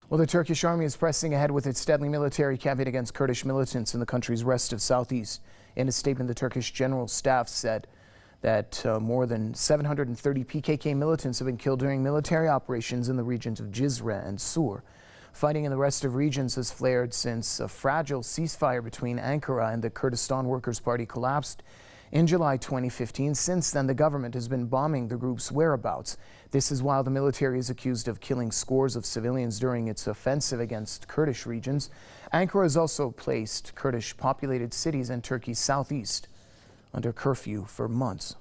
Well, the Turkish army is pressing ahead with its deadly military campaign against Kurdish militants in the country's rest of southeast. In a statement, the Turkish General Staff said that more than 730 PKK militants have been killed during military operations in the regions of Cizre and Sur. Fighting in the rest of regions has flared since a fragile ceasefire between Ankara and the Kurdistan Workers' Party collapsed in July 2015. Since then, the government has been bombing the group's whereabouts. This is while the military is accused of killing scores of civilians during its offensive against Kurdish regions. Ankara has also placed Kurdish populated cities in Turkey's southeast under curfew for months.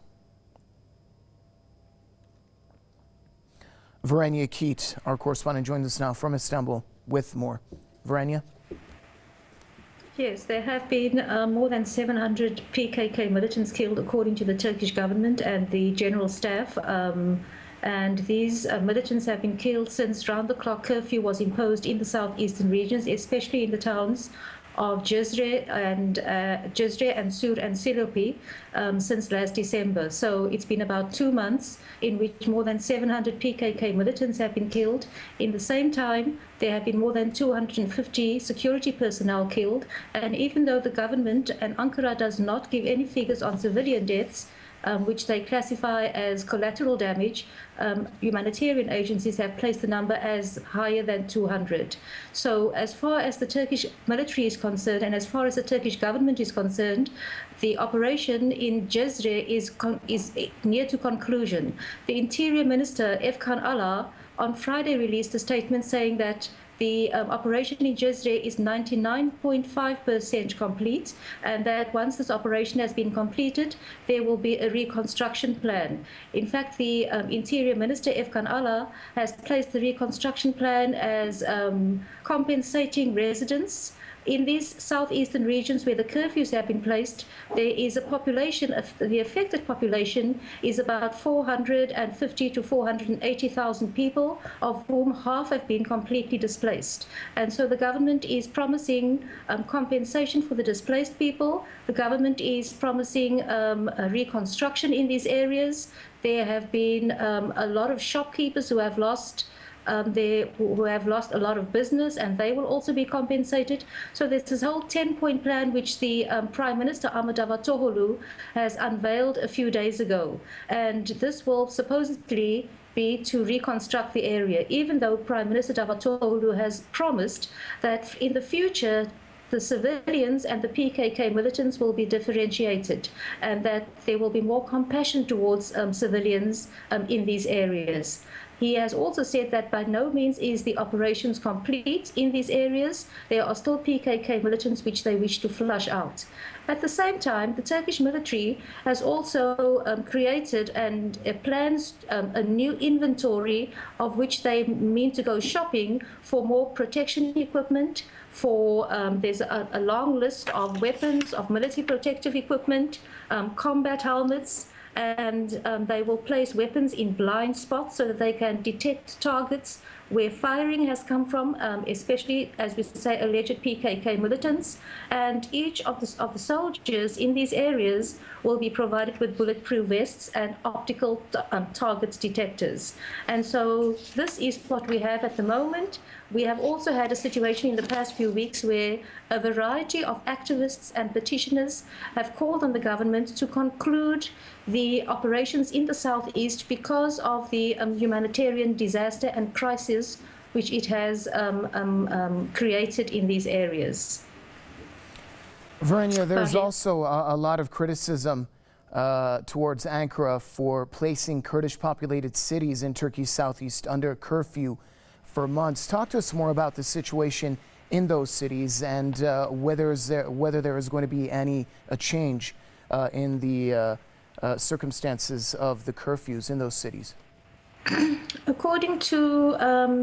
Verenia Keat, our correspondent, joins us now from Istanbul with more. Verenia? Yes, there have been more than 700 PKK militants killed, according to the Turkish government and the General Staff. And these militants have been killed since round-the-clock curfew was imposed in the southeastern regions, especially in the towns of Cizre and Sur and Silopi since last December. So it's been about 2 months in which more than 700 PKK militants have been killed. In the same time, there have been more than 250 security personnel killed. And even though the government and Ankara does not give any figures on civilian deaths, which they classify as collateral damage, humanitarian agencies have placed the number as higher than 200. So as far as the Turkish military is concerned and as far as the Turkish government is concerned, the operation in Cizre is near to conclusion. The Interior Minister, Efkan Ala, on Friday released a statement saying that the operation in Cizre is 99.5% complete, and that once this operation has been completed, there will be a reconstruction plan. In fact, the Interior Minister, Efkan Ala, has placed the reconstruction plan as compensating residents. In these southeastern regions where the curfews have been placed, there is a population of the affected population is about 450 to 480,000 people, of whom half have been completely displaced. And so the government is promising compensation for the displaced people. The government is promising a reconstruction in these areas. There have been a lot of shopkeepers who have lost who have lost a lot of business, and they will also be compensated. So there's this whole 10-point plan which the Prime Minister Ahmet Davutoglu has unveiled a few days ago, and this will supposedly be to reconstruct the area, even though Prime Minister Davutoglu has promised that in the future the civilians and the PKK militants will be differentiated, and that there will be more compassion towards civilians in these areas. He has also said that by no means is the operations complete in these areas. There are still PKK militants which they wish to flush out. At the same time, the Turkish military has also created and plans a new inventory of which they mean to go shopping for more protection equipment. There's a long list of weapons, of military protective equipment, combat helmets, and they will place weapons in blind spots so that they can detect targets where firing has come from, especially, as we say, alleged PKK militants. And each of the soldiers in these areas will be provided with bulletproof vests and optical target detectors. And so this is what we have at the moment. We have also had a situation in the past few weeks where a variety of activists and petitioners have called on the government to conclude the operations in the southeast because of the humanitarian disaster and crisis which it has created in these areas. Verenia, there's also a lot of criticism towards Ankara for placing Kurdish populated cities in Turkey's southeast under curfew for months. Talk to us more about the situation in those cities and whether there is going to be any change in the circumstances of the curfews in those cities. According to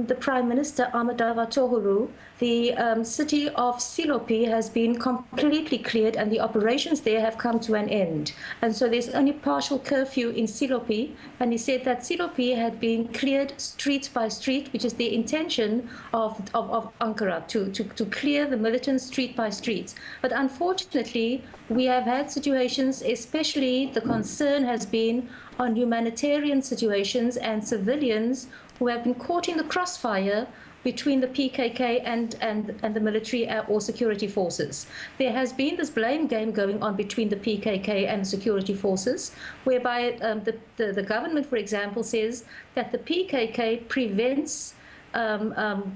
the Prime Minister Ahmet Davutoglu, the city of Silopi has been completely cleared and the operations there have come to an end. And so there's only partial curfew in Silopi, and he said that Silopi had been cleared street by street, which is the intention of Ankara, to clear the militants street by street. But unfortunately, we have had situations, especially the concern has been on humanitarian situations and civilians who have been caught in the crossfire between the PKK and the military or security forces. There has been this blame game going on between the PKK and security forces, whereby the government, for example, says that the PKK prevents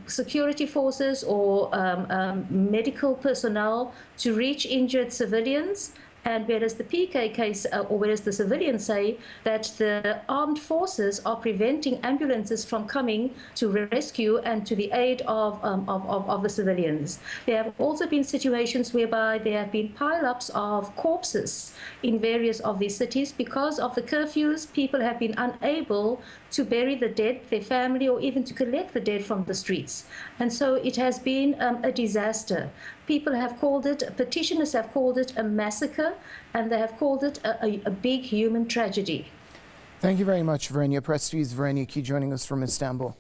security forces or medical personnel to reach injured civilians, and whereas the PKK, or whereas the civilians say that the armed forces are preventing ambulances from coming to rescue and to the aid of the civilians. There have also been situations whereby there have been pile-ups of corpses in various of these cities. Because of the curfews, people have been unable to bury the dead, their family, or even to collect the dead from the streets. And so it has been a disaster. People have called it, petitioners have called it a massacre, and they have called it a big human tragedy. Thank you very much, Verenia. Press TV's Verenia Key joining us from Istanbul.